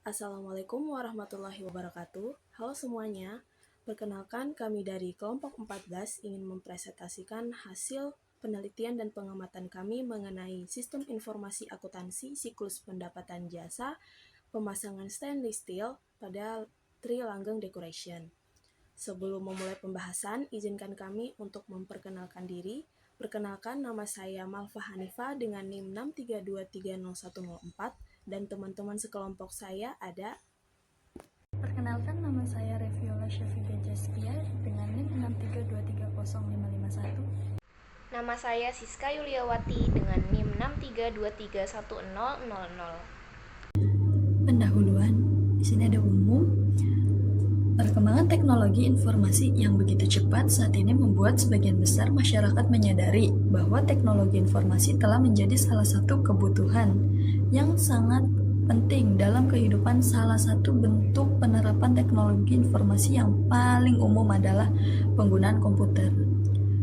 Assalamualaikum warahmatullahi wabarakatuh. Halo semuanya, perkenalkan kami dari kelompok 14 ingin mempresentasikan hasil penelitian dan pengamatan kami mengenai sistem informasi akuntansi siklus pendapatan jasa pemasangan stainless steel pada Tri Langgeng Decoration. Sebelum memulai pembahasan, izinkan kami untuk memperkenalkan diri. Perkenalkan, nama saya Malva Hanifa dengan NIM 632300104 dan teman-teman sekelompok saya ada. Perkenalkan, nama saya Reviola Syafiqa Jaskia dengan NIM 632300551. Nama saya Siska Yuliawati dengan NIM 632310000. Pendahuluan, di sini ada umum. Perkembangan teknologi informasi yang begitu cepat saat ini membuat sebagian besar masyarakat menyadari bahwa teknologi informasi telah menjadi salah satu kebutuhan yang sangat penting dalam kehidupan. Salah satu bentuk penerapan teknologi informasi yang paling umum adalah penggunaan komputer,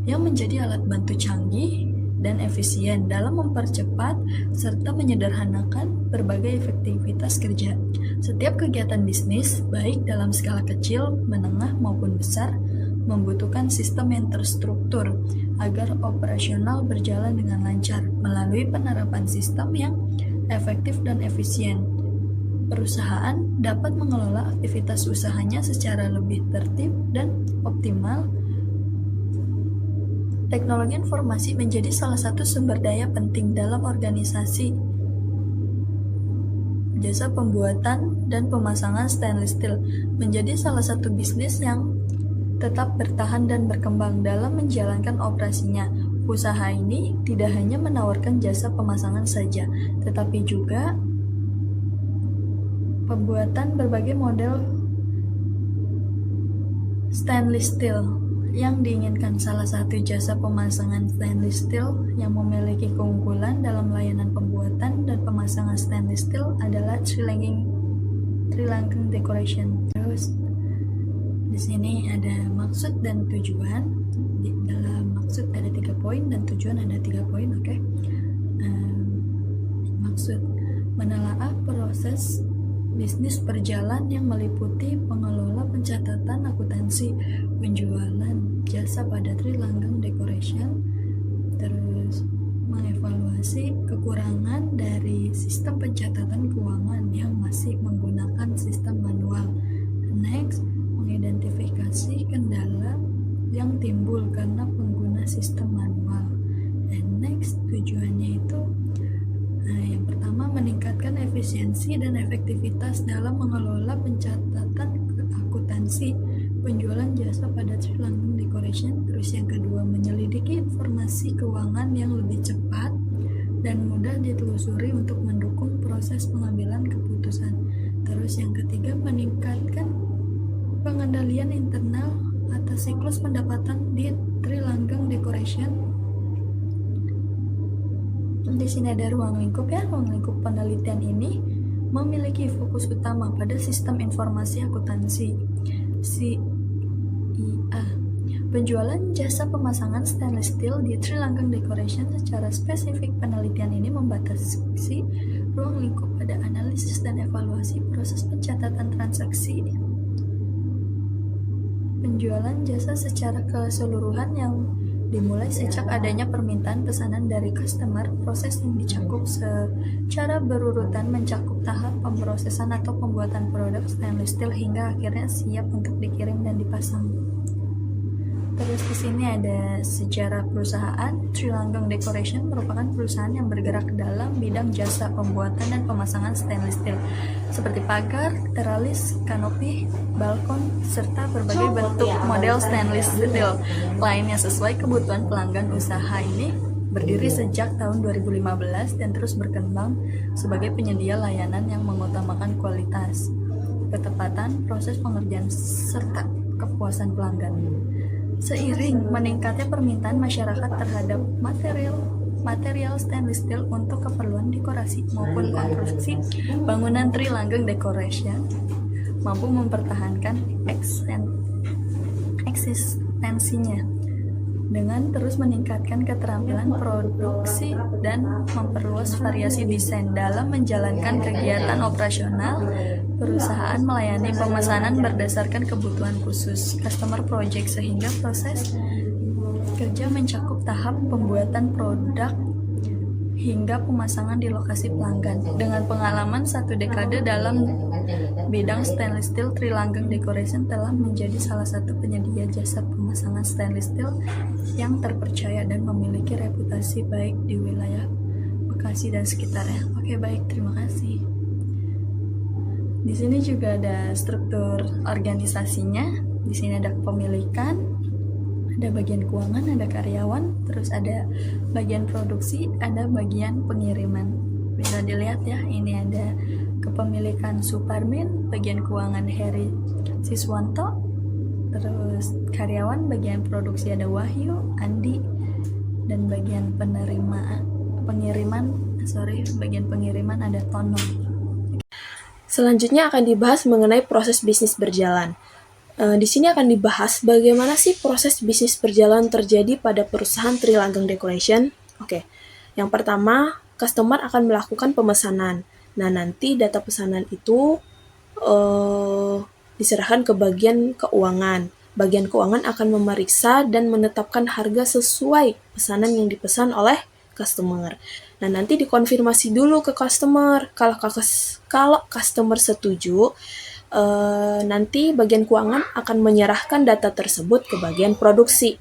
yang menjadi alat bantu canggih dan efisien dalam mempercepat serta menyederhanakan berbagai aktivitas kerja. Setiap kegiatan bisnis, baik dalam skala kecil, menengah, maupun besar, membutuhkan sistem yang terstruktur agar operasional berjalan dengan lancar melalui penerapan sistem yang efektif dan efisien. Perusahaan dapat mengelola aktivitas usahanya secara lebih tertib dan optimal. Teknologi informasi menjadi salah satu sumber daya penting dalam organisasi. Jasa pembuatan dan pemasangan stainless steel menjadi salah satu bisnis yang tetap bertahan dan berkembang dalam menjalankan operasinya. Usaha ini tidak hanya menawarkan jasa pemasangan saja, tetapi juga pembuatan berbagai model stainless steel yang diinginkan. Salah satu jasa pemasangan stainless steel yang memiliki keunggulan dalam layanan pembuatan dan pemasangan stainless steel adalah Tri Langgeng Decoration. Terus di sini ada maksud dan tujuan. Di dalam maksud ada 3 poin dan tujuan ada 3 poin. Oke. Maksud menelaah proses bisnis berjalan yang meliputi pengelola pencatatan akuntansi, penjualan jasa pada Tri Langgeng Decoration, terus mengevaluasi kekurangan dari sistem pencatatan keuangan yang masih menggunakan sistem manual. Next, mengidentifikasi kendala yang timbul karena pengguna sistem manual. And next, tujuannya itu yang pertama, meningkatkan efisiensi dan efektivitas dalam mengelola pencatatan akuntansi penjualan jasa pada Tri Langgeng Decoration. Terus yang kedua, menyelidiki informasi keuangan yang lebih cepat dan mudah ditelusuri untuk mendukung proses pengambilan keputusan. Terus yang ketiga, meningkatkan pengendalian internal atas siklus pendapatan di Tri Langgeng Decoration. Di sini ada ruang lingkup ya. Ruang lingkup penelitian ini memiliki fokus utama pada sistem informasi akuntansi CIA. Penjualan jasa pemasangan stainless steel di Tri Langgeng Decoration. Secara spesifik, penelitian ini membatasi ruang lingkup pada analisis dan evaluasi proses pencatatan transaksi penjualan jasa secara keseluruhan yang dimulai sejak adanya permintaan pesanan dari customer. Proses yang dicakup secara berurutan mencakup tahap pemrosesan atau pembuatan produk stainless steel hingga akhirnya siap untuk dikirim dan dipasang. Terus di sini ada sejarah perusahaan. Tri Langgeng Decoration merupakan perusahaan yang bergerak dalam bidang jasa pembuatan dan pemasangan stainless steel seperti pagar, teralis, kanopi, balkon, serta berbagai bentuk model stainless steel lainnya sesuai kebutuhan pelanggan. Usaha ini berdiri sejak tahun 2015 dan terus berkembang sebagai penyedia layanan yang mengutamakan kualitas, ketepatan proses pengerjaan, serta kepuasan pelanggan. Seiring meningkatnya permintaan masyarakat terhadap material stainless steel untuk keperluan dekorasi maupun konstruksi, bangunan Tri Langgeng Decoration mampu mempertahankan eksistensinya dengan terus meningkatkan keterampilan produksi dan memperluas variasi desain dalam menjalankan kegiatan operasional. Perusahaan melayani pemesanan berdasarkan kebutuhan khusus customer project sehingga proses kerja mencakup tahap pembuatan produk hingga pemasangan di lokasi pelanggan. Dengan pengalaman 1 dekade dalam bidang stainless steel, Trilanggeng Decoration telah menjadi salah satu penyedia jasa pemasangan stainless steel yang terpercaya dan memiliki reputasi baik di wilayah Bekasi dan sekitarnya. Oke, baik, terima kasih. Di sini juga ada struktur organisasinya. Di sini ada kepemilikan, ada bagian keuangan, ada karyawan, terus ada bagian produksi, ada bagian pengiriman. Bisa dilihat ya, ini ada kepemilikan Suparmin, bagian keuangan Heri Siswanto, terus karyawan bagian produksi ada Wahyu, Andi, dan bagian bagian pengiriman ada Tono. Selanjutnya akan dibahas mengenai proses bisnis berjalan. Di sini akan dibahas bagaimana sih proses bisnis berjalan terjadi pada perusahaan Trilanggeng Decoration. Oke, yang pertama, customer akan melakukan pemesanan. Nah, nanti data pesanan itu diserahkan ke bagian keuangan. Bagian keuangan akan memeriksa dan menetapkan harga sesuai pesanan yang dipesan oleh customer. Nah, nanti dikonfirmasi dulu ke customer. Kalau customer setuju, nanti bagian keuangan akan menyerahkan data tersebut ke bagian produksi.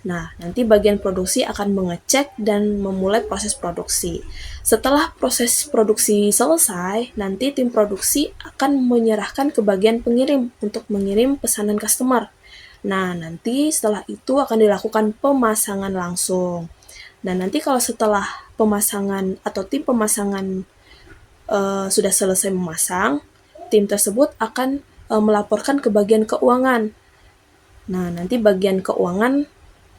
Nah, nanti bagian produksi akan mengecek dan memulai proses produksi. Setelah proses produksi selesai, nanti tim produksi akan menyerahkan ke bagian pengirim untuk mengirim pesanan customer. Nah, nanti setelah itu akan dilakukan pemasangan langsung. Nah, nanti kalau setelah pemasangan atau tim pemasangan sudah selesai memasang, tim tersebut akan melaporkan ke bagian keuangan. Nah, nanti bagian keuangan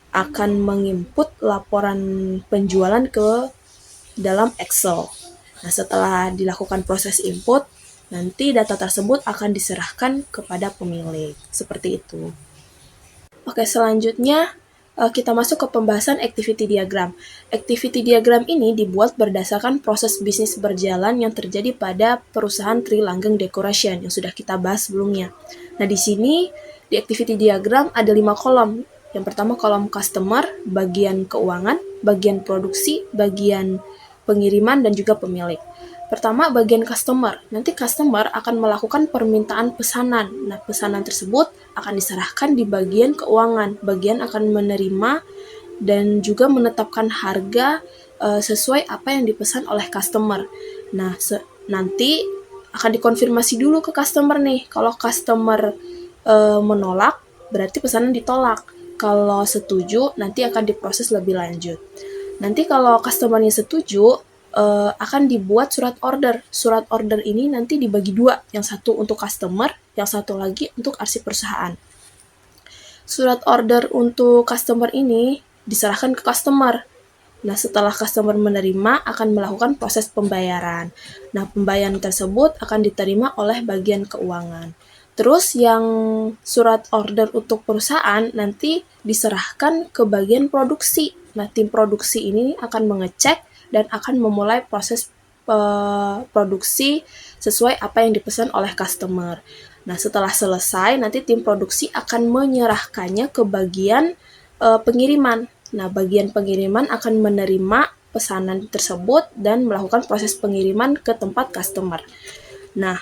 akan menginput laporan penjualan ke dalam Excel. Nah, setelah dilakukan proses input, nanti data tersebut akan diserahkan kepada pemilik. Seperti itu. Oke, selanjutnya kita masuk ke pembahasan activity diagram. Activity diagram ini dibuat berdasarkan proses bisnis berjalan yang terjadi pada perusahaan Trilanggeng Decoration yang sudah kita bahas sebelumnya. Nah, di sini di activity diagram ada 5 kolom. Yang pertama kolom customer, bagian keuangan, bagian produksi, bagian pengiriman, dan juga pemilik. Pertama, bagian customer. Nanti customer akan melakukan permintaan pesanan. Nah, pesanan tersebut akan diserahkan di bagian keuangan. Bagian akan menerima dan juga menetapkan harga sesuai apa yang dipesan oleh customer. Nah, nanti akan dikonfirmasi dulu ke customer nih. Kalau customer menolak, berarti pesanan ditolak. Kalau setuju, nanti akan diproses lebih lanjut. Nanti kalau customer-nya setuju, akan dibuat surat order. Surat order ini nanti dibagi 2, yang satu untuk customer, yang satu lagi untuk arsip perusahaan. Surat order untuk customer ini diserahkan ke customer. Nah, setelah customer menerima, akan melakukan proses pembayaran. Nah, pembayaran tersebut akan diterima oleh bagian keuangan. Terus yang surat order untuk perusahaan nanti diserahkan ke bagian produksi. Nah, tim produksi ini akan mengecek dan akan memulai proses produksi sesuai apa yang dipesan oleh customer. Nah, setelah selesai, nanti tim produksi akan menyerahkannya ke bagian pengiriman. Nah, bagian pengiriman akan menerima pesanan tersebut dan melakukan proses pengiriman ke tempat customer. Nah,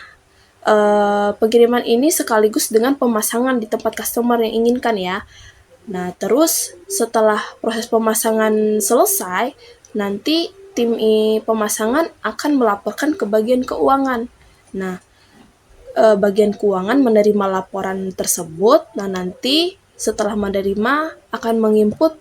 pengiriman ini sekaligus dengan pemasangan di tempat customer yang inginkan ya. Nah, terus setelah proses pemasangan selesai, nanti tim pemasangan akan melaporkan ke bagian keuangan. Nah, bagian keuangan menerima laporan tersebut. Nah, nanti setelah menerima akan menginput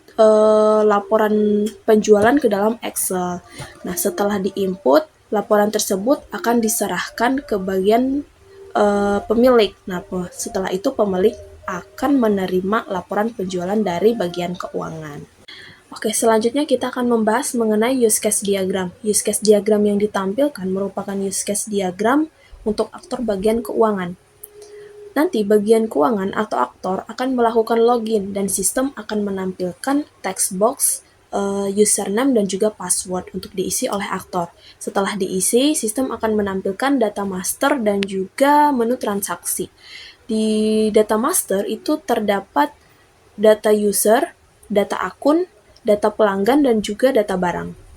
laporan penjualan ke dalam Excel. Nah, setelah diinput, laporan tersebut akan diserahkan ke bagian pemilik. Nah, setelah itu pemilik akan menerima laporan penjualan dari bagian keuangan. Oke, selanjutnya kita akan membahas mengenai use case diagram. Use case diagram yang ditampilkan merupakan use case diagram untuk aktor bagian keuangan. Nanti bagian keuangan atau aktor akan melakukan login dan sistem akan menampilkan text box, username dan juga password untuk diisi oleh aktor. Setelah diisi, sistem akan menampilkan data master dan juga menu transaksi. Di data master itu terdapat data user, data akun, data pelanggan, dan juga data barang.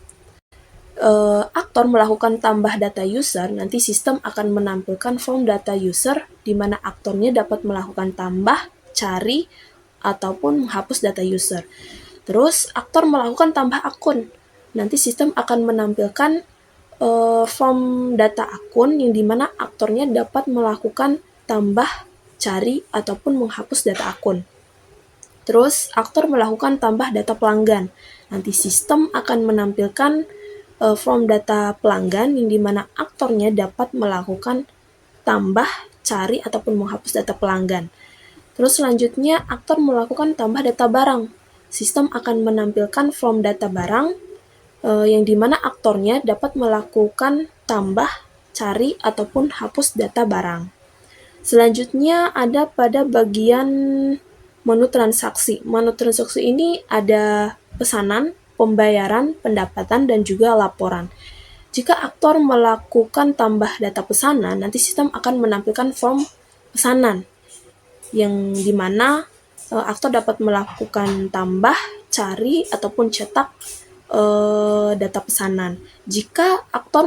Aktor melakukan tambah data user, nanti sistem akan menampilkan form data user di mana aktornya dapat melakukan tambah, cari, ataupun menghapus data user. Terus, aktor melakukan tambah akun. Nanti sistem akan menampilkan form data akun yang dimana aktornya dapat melakukan tambah, cari, ataupun menghapus data akun. Terus, aktor melakukan tambah data pelanggan. Nanti sistem akan menampilkan form data pelanggan yang dimana aktornya dapat melakukan tambah, cari, ataupun menghapus data pelanggan. Terus selanjutnya, aktor melakukan tambah data barang. Sistem akan menampilkan form data barang yang dimana aktornya dapat melakukan tambah, cari, ataupun hapus data barang. Selanjutnya ada pada bagian menu transaksi. Menu transaksi ini ada pesanan, pembayaran, pendapatan, dan juga laporan. Jika aktor melakukan tambah data pesanan, nanti sistem akan menampilkan form pesanan, yang dimana aktor dapat melakukan tambah, cari, ataupun cetak data pesanan. Jika aktor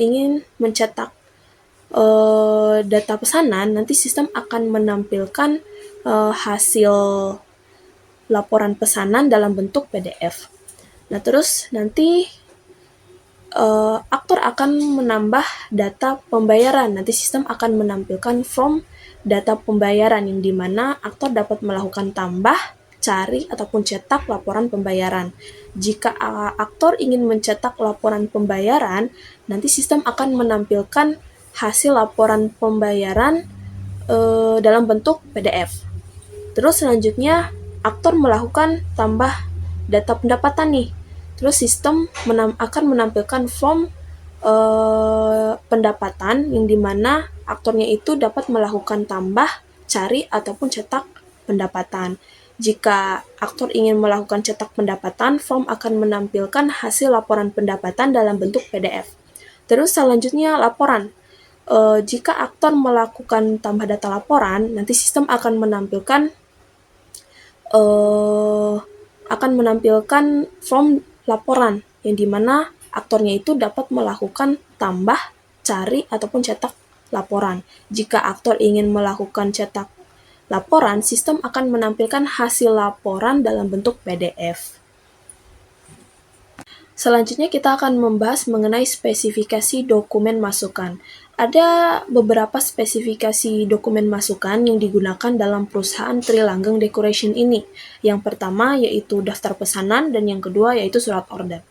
ingin mencetak data pesanan, nanti sistem akan menampilkan hasil laporan pesanan dalam bentuk PDF. Nah, terus nanti aktor akan menambah data pembayaran. Nanti sistem akan menampilkan form data pembayaran yang dimana aktor dapat melakukan tambah, cari, ataupun cetak laporan pembayaran. Jika aktor ingin mencetak laporan pembayaran, nanti sistem akan menampilkan hasil laporan pembayaran dalam bentuk PDF. Terus selanjutnya, aktor melakukan tambah data pendapatan nih. Terus sistem akan menampilkan form pendapatan yang dimana aktornya itu dapat melakukan tambah, cari, ataupun cetak pendapatan. Jika aktor ingin melakukan cetak pendapatan, form akan menampilkan hasil laporan pendapatan dalam bentuk PDF. Terus selanjutnya laporan. Jika aktor melakukan tambah data laporan, nanti sistem akan menampilkan form laporan yang dimana aktornya itu dapat melakukan tambah, cari, ataupun cetak laporan. Jika aktor ingin melakukan cetak laporan, sistem akan menampilkan hasil laporan dalam bentuk PDF. Selanjutnya kita akan membahas mengenai spesifikasi dokumen masukan. Ada beberapa spesifikasi dokumen masukan yang digunakan dalam perusahaan Trilanggeng Decoration ini. Yang pertama yaitu daftar pesanan dan yang kedua yaitu surat order.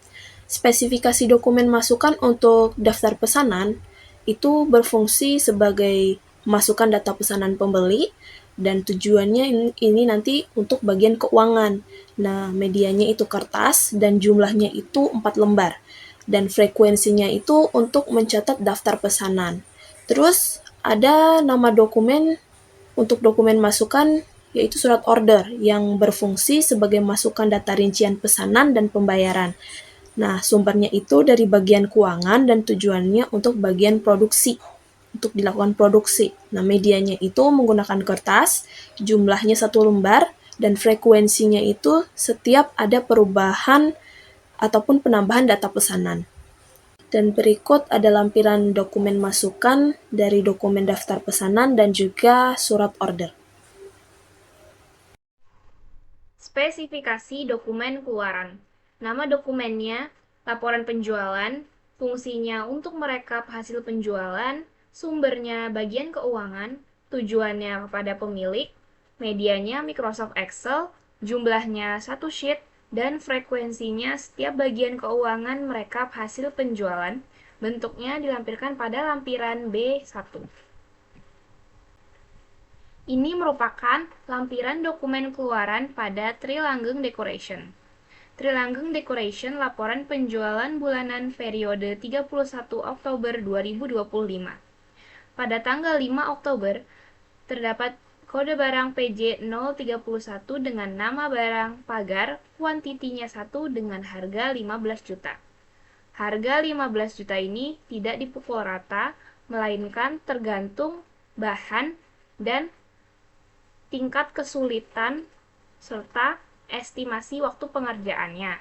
Spesifikasi dokumen masukan untuk daftar pesanan itu berfungsi sebagai masukan data pesanan pembeli dan tujuannya ini nanti untuk bagian keuangan. Nah, medianya itu kertas dan jumlahnya itu 4 lembar. Dan frekuensinya itu untuk mencatat daftar pesanan. Terus ada nama dokumen untuk dokumen masukan yaitu surat order yang berfungsi sebagai masukan data rincian pesanan dan pembayaran. Nah, sumbernya itu dari bagian keuangan dan tujuannya untuk bagian produksi, untuk dilakukan produksi. Nah, medianya itu menggunakan kertas, jumlahnya 1 lembar, dan frekuensinya itu setiap ada perubahan ataupun penambahan data pesanan. Dan berikut ada lampiran dokumen masukan dari dokumen daftar pesanan dan juga surat order. Spesifikasi dokumen keluaran. Nama dokumennya, laporan penjualan, fungsinya untuk merekap hasil penjualan, sumbernya bagian keuangan, tujuannya kepada pemilik, medianya Microsoft Excel, jumlahnya 1 sheet, dan frekuensinya setiap bagian keuangan merekap hasil penjualan, bentuknya dilampirkan pada lampiran B1. Ini merupakan lampiran dokumen keluaran pada Trilanggeng Decoration. Trilanggeng Decoration laporan penjualan bulanan periode 31 Oktober 2025. Pada tanggal 5 Oktober, terdapat kode barang PJ031 dengan nama barang pagar, kuantitinya 1 dengan harga 15 juta. Harga 15 juta ini tidak dipukul rata, melainkan tergantung bahan dan tingkat kesulitan serta estimasi waktu pengerjaannya.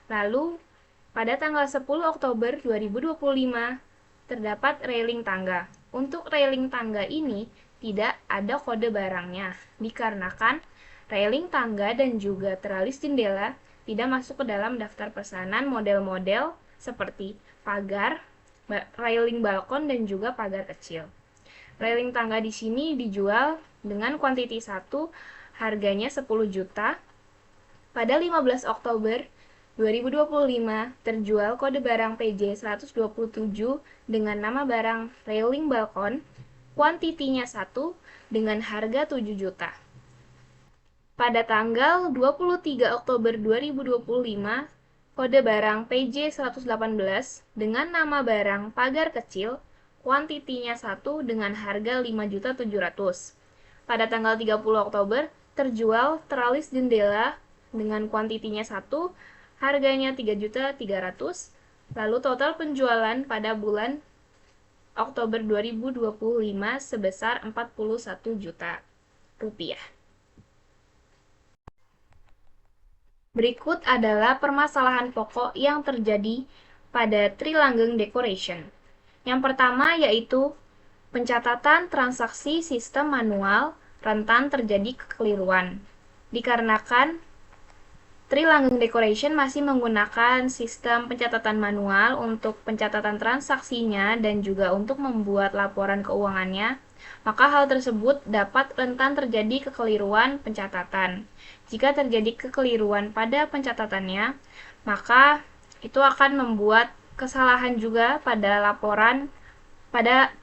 Lalu, pada tanggal 10 Oktober 2025, terdapat railing tangga. Untuk railing tangga ini tidak ada kode barangnya, dikarenakan railing tangga dan juga teralis jendela tidak masuk ke dalam daftar pesanan model-model seperti pagar, railing balkon, dan juga pagar kecil. Railing tangga di sini dijual dengan kuantiti 1, harganya 10 juta. Pada 15 Oktober 2025 terjual kode barang PJ127 dengan nama barang railing balkon, kuantitinya 1 dengan harga 7 juta. Pada tanggal 23 Oktober 2025, kode barang PJ118 dengan nama barang pagar kecil, kuantitinya 1 dengan harga 5.700.000. Pada tanggal 30 Oktober terjual teralis jendela dengan kuantitinya 1, harganya 3.300.000. Lalu total penjualan pada bulan Oktober 2025 sebesar 41 juta rupiah. Berikut adalah permasalahan pokok yang terjadi pada Trilanggeng Decoration. Yang pertama yaitu pencatatan transaksi sistem manual rentan terjadi kekeliruan. Dikarenakan Trilanggeng Decoration masih menggunakan sistem pencatatan manual untuk pencatatan transaksinya dan juga untuk membuat laporan keuangannya, maka hal tersebut dapat rentan terjadi kekeliruan pencatatan. Jika terjadi kekeliruan pada pencatatannya, maka itu akan membuat kesalahan juga pada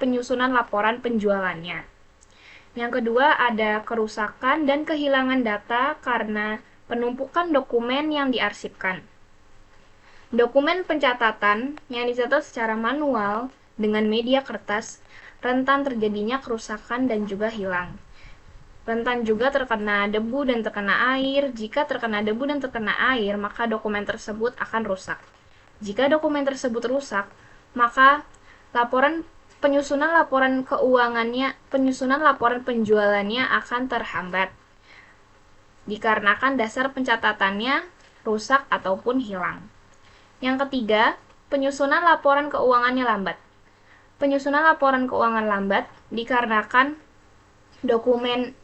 penyusunan laporan penjualannya. Yang kedua, ada kerusakan dan kehilangan data karena penumpukan dokumen yang diarsipkan. Dokumen pencatatan yang dicatat secara manual dengan media kertas rentan terjadinya kerusakan dan juga hilang. Rentan juga terkena debu dan terkena air. Jika terkena debu dan terkena air, maka dokumen tersebut akan rusak. Jika dokumen tersebut rusak, maka penyusunan laporan penjualannya akan terhambat dikarenakan dasar pencatatannya rusak ataupun hilang. Yang ketiga, penyusunan laporan keuangannya lambat. Penyusunan laporan keuangan lambat dikarenakan dokumen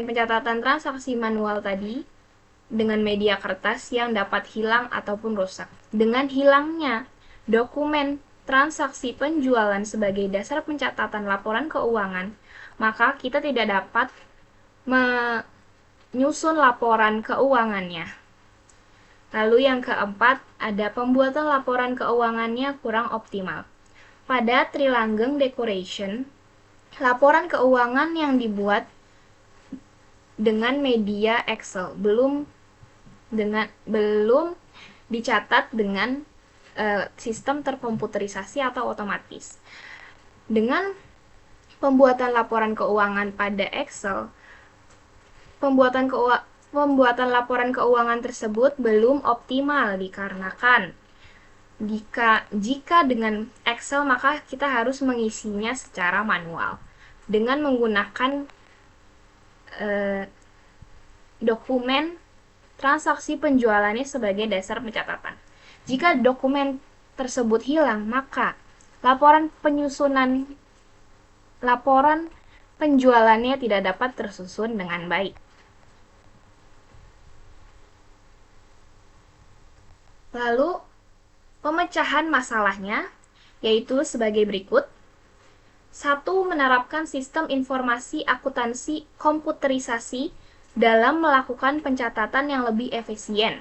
pencatatan transaksi manual tadi dengan media kertas yang dapat hilang ataupun rusak. Dengan hilangnya dokumen transaksi penjualan sebagai dasar pencatatan laporan keuangan, maka kita tidak dapat menyusun laporan keuangannya. Lalu yang keempat, ada pembuatan laporan keuangannya kurang optimal. Pada Trilanggeng Decoration, laporan keuangan yang dibuat dengan media Excel belum dicatat dengan sistem terkomputerisasi atau otomatis. Dengan pembuatan laporan keuangan pada Excel, pembuatan laporan keuangan tersebut belum optimal dikarenakan jika dengan Excel maka kita harus mengisinya secara manual dengan menggunakan dokumen transaksi penjualannya sebagai dasar pencatatan. Jika dokumen tersebut hilang, maka laporan penjualannya tidak dapat tersusun dengan baik. Lalu, pemecahan masalahnya yaitu sebagai berikut. 1. Menerapkan sistem informasi akuntansi komputerisasi dalam melakukan pencatatan yang lebih efisien.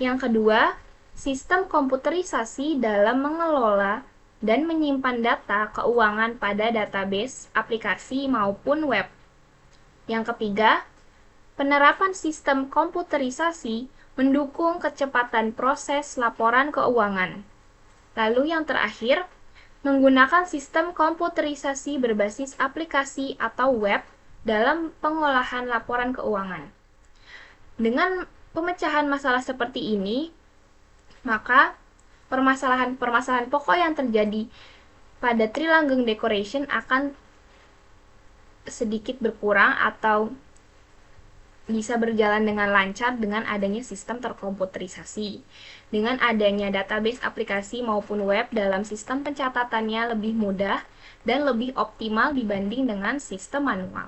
Yang kedua, sistem komputerisasi dalam mengelola dan menyimpan data keuangan pada database, aplikasi, maupun web. Yang ketiga, penerapan sistem komputerisasi mendukung kecepatan proses laporan keuangan. Lalu yang terakhir, menggunakan sistem komputerisasi berbasis aplikasi atau web dalam pengolahan laporan keuangan. Dengan pemecahan masalah seperti ini, maka permasalahan-permasalahan pokok yang terjadi pada Trilanggeng Decoration akan sedikit berkurang atau bisa berjalan dengan lancar dengan adanya sistem terkomputerisasi. Dengan adanya database aplikasi maupun web dalam sistem pencatatannya lebih mudah dan lebih optimal dibanding dengan sistem manual.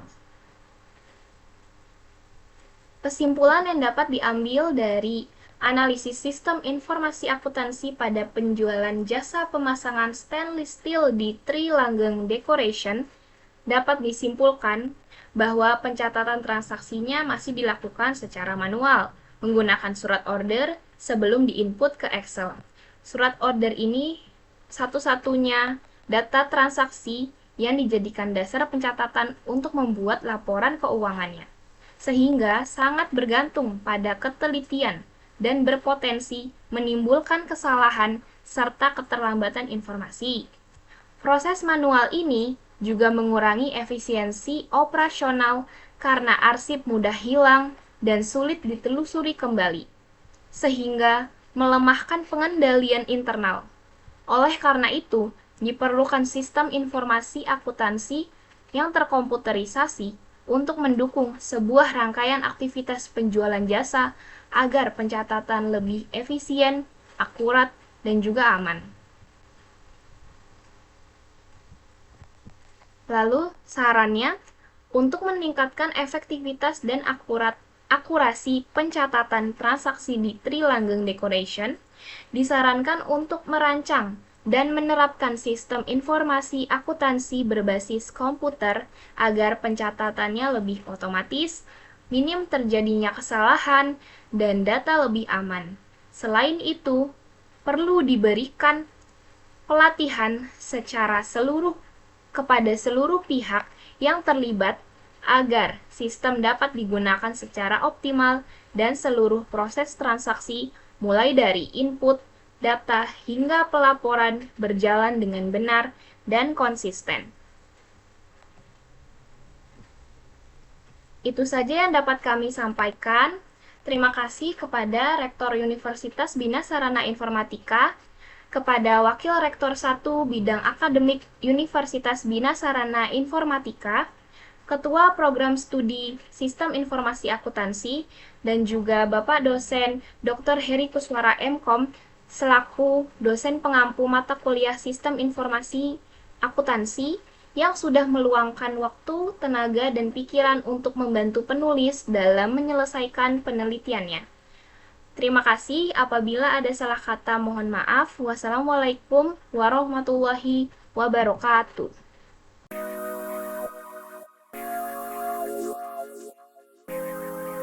Kesimpulan yang dapat diambil dari analisis sistem informasi akuntansi pada penjualan jasa pemasangan stainless steel di Trilanggeng Decoration dapat disimpulkan bahwa pencatatan transaksinya masih dilakukan secara manual, menggunakan surat order sebelum diinput ke Excel. Surat order ini satu-satunya data transaksi yang dijadikan dasar pencatatan untuk membuat laporan keuangannya, sehingga sangat bergantung pada ketelitian dan berpotensi menimbulkan kesalahan serta keterlambatan informasi. Proses manual ini juga mengurangi efisiensi operasional karena arsip mudah hilang dan sulit ditelusuri kembali, sehingga melemahkan pengendalian internal. Oleh karena itu, diperlukan sistem informasi akuntansi yang terkomputerisasi untuk mendukung sebuah rangkaian aktivitas penjualan jasa agar pencatatan lebih efisien, akurat, dan juga aman. Lalu, sarannya, untuk meningkatkan efektivitas dan akurasi pencatatan transaksi di Trilanggeng Decoration, disarankan untuk merancang dan menerapkan sistem informasi akuntansi berbasis komputer agar pencatatannya lebih otomatis, minim terjadinya kesalahan, dan data lebih aman. Selain itu, perlu diberikan pelatihan kepada seluruh pihak yang terlibat agar sistem dapat digunakan secara optimal dan seluruh proses transaksi mulai dari input, data, hingga pelaporan berjalan dengan benar dan konsisten. Itu saja yang dapat kami sampaikan. Terima kasih kepada Rektor Universitas Bina Sarana Informatika, kepada Wakil Rektor 1 Bidang Akademik Universitas Bina Sarana Informatika, Ketua Program Studi Sistem Informasi Akuntansi, dan juga Bapak dosen Dr. Heri Kuswara MKom selaku dosen pengampu mata kuliah Sistem Informasi Akuntansi yang sudah meluangkan waktu, tenaga, dan pikiran untuk membantu penulis dalam menyelesaikan penelitiannya. Terima kasih. Apabila ada salah kata, mohon maaf. Wassalamualaikum warahmatullahi wabarakatuh.